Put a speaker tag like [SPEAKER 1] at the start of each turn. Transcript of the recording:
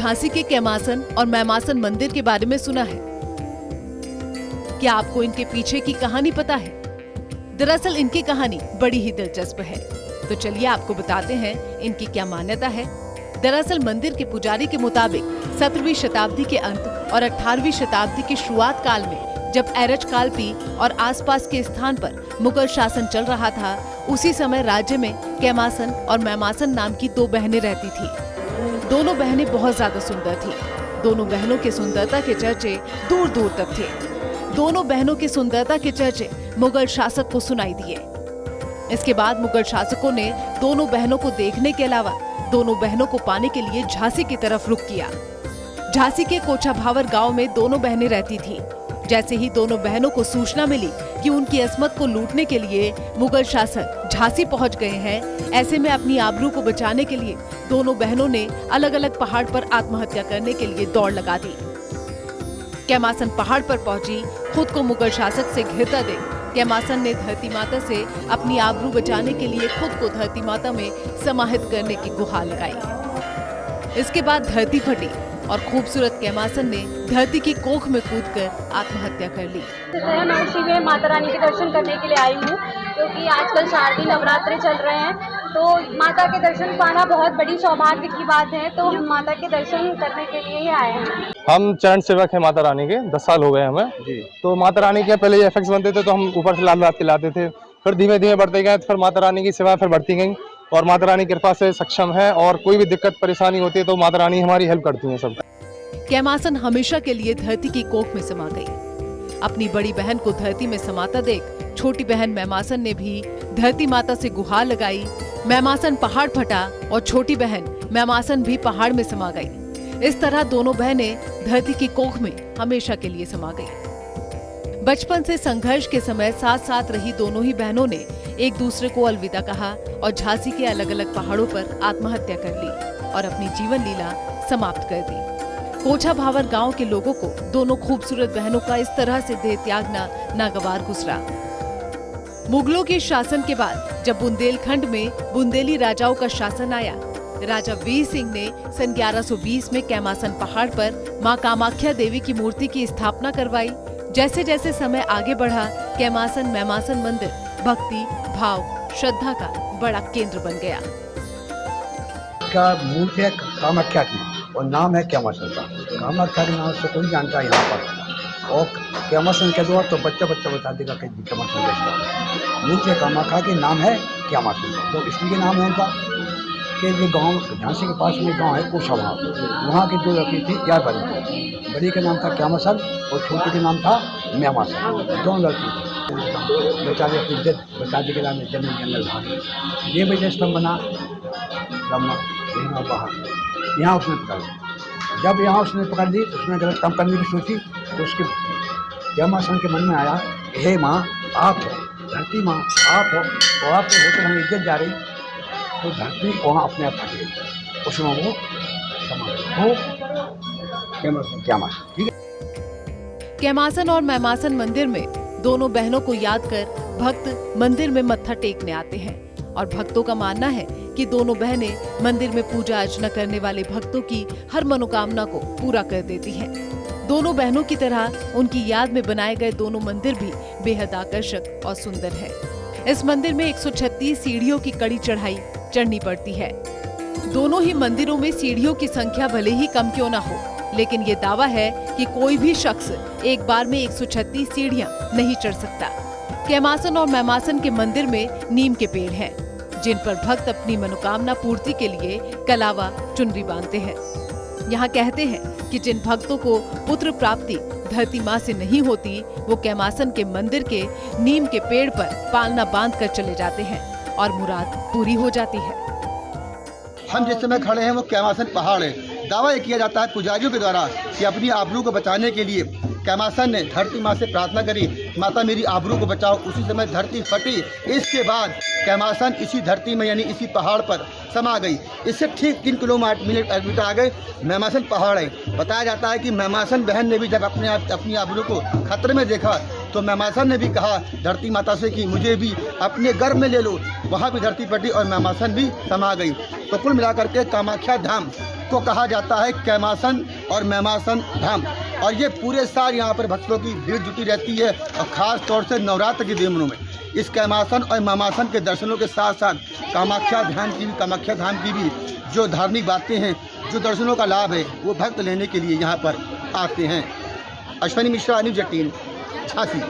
[SPEAKER 1] झांसी के कैमासन और मैमासन मंदिर के बारे में सुना है? क्या आपको इनके पीछे की कहानी पता है? दरअसल इनकी कहानी बड़ी ही दिलचस्प है, तो चलिए आपको बताते हैं इनकी क्या मान्यता है। दरअसल मंदिर के पुजारी के मुताबिक 17वीं शताब्दी के अंत और 18वीं शताब्दी की शुरुआत काल में जब एरच कालपी और आसपास के स्थान पर मुगल शासन चल रहा था, उसी समय राज्य में कैमासन और मैमासन नाम की 2 बहनें रहती थी। दोनों बहनें बहुत ज्यादा सुंदर थी। दोनों बहनों की सुंदरता के चर्चे दूर दूर तक थे। दोनों बहनों की सुंदरता के चर्चे मुगल शासक को सुनाई दिए। इसके बाद मुगल शासकों ने दोनों बहनों को देखने के अलावा दोनों बहनों को पाने के लिए झांसी की तरफ रुख किया। झांसी के कोछाभावर गांव में दोनों बहनें रहती थीं। जैसे ही दोनों बहनों को सूचना मिली कि उनकी अस्मत को लूटने के लिए मुगल शासक झांसी पहुंच गए हैं, ऐसे में अपनी आबरू को बचाने के लिए दोनों बहनों ने अलग अलग पहाड़ पर आत्महत्या करने के लिए दौड़ लगा दी। कैमासन पहाड़ पर पहुंची, खुद को मुगल शासक से घिरता देख कैमासन ने धरती माता से अपनी आबरू बचाने के लिए खुद को धरती माता में समाहित करने की गुहार लगाई। इसके बाद धरती फटी और खूबसूरत कैमासन ने धरती की कोख में कूदकर आत्महत्या कर ली।
[SPEAKER 2] मैं शिव माता रानी के दर्शन करने के लिए आई हूँ, क्योंकि आजकल शारदीय नवरात्रे चल रहे हैं, तो माता के दर्शन पाना बहुत बड़ी सौभाग्य की बात है। तो हम माता के दर्शन करने के लिए ही आए हैं।
[SPEAKER 3] हम चरण सेवक हैं माता रानी के, 10 साल हो गए हमें जी। तो माता रानी के पहले ये एफेक्ट्स बनते थे तो हम ऊपर से लाल लाल खिलाते थे, फिर धीमे धीमे बढ़ते गए, फिर माता रानी की सेवा फिर बढ़ती गई और माता रानी कृपा से सक्षम है और कोई भी दिक्कत परेशानी होती है तो माता रानी हमारी हेल्प करती है सब।
[SPEAKER 1] कैमासन हमेशा के लिए धरती की कोख में समा गई। अपनी बड़ी बहन को धरती में समाता देख छोटी बहन मैमासन ने भी धरती माता से गुहार लगाई। मैमासन पहाड़ फटा और छोटी बहन मैमासन भी पहाड़ में समा गई। इस तरह दोनों बहनें धरती की कोख में हमेशा के लिए समा गई। बचपन से संघर्ष के समय साथ साथ रही दोनों ही बहनों ने एक दूसरे को अलविदा कहा और झांसी के अलग अलग पहाड़ों पर आत्महत्या कर ली और अपनी जीवन लीला समाप्त कर दी। कोछाभावर गांव के लोगों को दोनों खूबसूरत बहनों का इस तरह से देह त्यागना नागवार गुजरा। मुगलों के शासन के बाद जब बुंदेलखंड में बुंदेली राजाओं का शासन आया, राजा वीर सिंह ने सन 1120 में कैमासन पहाड़ पर मां कामाख्या देवी की मूर्ति की स्थापना करवाई। जैसे जैसे समय आगे बढ़ा, कैमासन मैमासन मंदिर भक्ति, भाव, श्रद्धा का बड़ा केंद्र बन गया।
[SPEAKER 4] का मूर्ति है कामाख्या की और नाम है कैमासन का। कामाख्या के नाम से कोई जानता है यहाँ पर, और कैमासन के द्वारा तो बच्चा बता देगा कि कैमासन कैसा। मूर्ति कामाख्या के नाम है कैमासन, तो इसलिए नाम है उनका कि ये गांव झांसी के पास में गांव है कोछाभावर, वहाँ की 2 लड़की थी, 4 बड़ी। बड़ी का नाम था कैमासन और छोटी का नाम था मैमासन, 2 लड़की थी। बेचारे अपनी इज्जत बचाने के लिए जमीन के अंदर भागे। ये वजह स्तंभ बना ब्रह्मा बाहर, यहाँ उसने पकड़ ली। जब यहाँ उसने पकड़ ली तो उसने गलत काम करने की सोची, तो उसके कैमासन के मन में आया, हे माँ आप हो, धरती माँ आप हो, और आपको होते हमें इज्जत जा रही, तो धरती वहाँ अपने आप फट गई, उसमें वो कैमासन। ठीक है।
[SPEAKER 1] कैमासन और मैमासन मंदिर में दोनों बहनों को याद कर भक्त मंदिर में मत्था टेकने आते हैं और भक्तों का मानना है कि दोनों बहनें मंदिर में पूजा अर्चना करने वाले भक्तों की हर मनोकामना को पूरा कर देती हैं। दोनों बहनों की तरह उनकी याद में बनाए गए दोनों मंदिर भी बेहद आकर्षक और सुंदर है। इस मंदिर में 136 सीढ़ियों की कड़ी चढ़ाई चढ़नी पड़ती है। दोनों ही मंदिरों में सीढ़ियों की संख्या भले ही कम क्यों न हो, लेकिन ये दावा है कि कोई भी शख्स एक बार में 136 सीढ़ियां नहीं चढ़ सकता। कैमासन और मैमासन के मंदिर में नीम के पेड़ हैं, जिन पर भक्त अपनी मनोकामना पूर्ति के लिए कलावा चुनरी बांधते हैं। यहाँ कहते हैं कि जिन भक्तों को पुत्र प्राप्ति धरती माँ से नहीं होती, वो कैमासन के मंदिर के नीम के पेड़ पर पालना बांध कर चले जाते हैं और मुराद पूरी हो जाती है।
[SPEAKER 5] हम जिस समय खड़े हैं वो कैमासन पहाड़ है। दावा ये किया जाता है पुजारियों के द्वारा कि अपनी आबरू को बचाने के लिए कैमासन ने धरती माँ से प्रार्थना करी, माता मेरी आबरू को बचाओ। उसी समय धरती फटी। इसके बाद कैमासन इसी धरती में यानी इसी पहाड़ पर समा गई। इससे ठीक 3 किलोमीटर आगे मैमासन पहाड़ है। बताया जाता है कि मैमासन बहन ने भी जब अपनी आबरू को खतरे में देखा तो मैमासन ने भी कहा धरती माता से कि मुझे भी अपने गर्भ में ले लो। वहाँ भी धरती पटी और मैमासन भी समा गई। तो कुल मिलाकर के कामाख्या धाम को कहा जाता है कैमासन और मैमासन धाम। और ये पूरे साल यहाँ पर भक्तों की भीड़ जुटी रहती है और ख़ास तौर से नवरात्र के दिनों में इस कैमासन और मैमासन के दर्शनों के साथ साथ कामाख्या धाम की भी जो धार्मिक बातें हैं, जो दर्शनों का लाभ है, वो भक्त लेने के लिए यहाँ पर आते हैं। अश्विनी मिश्रा, न्यूज़ 18, झांसी।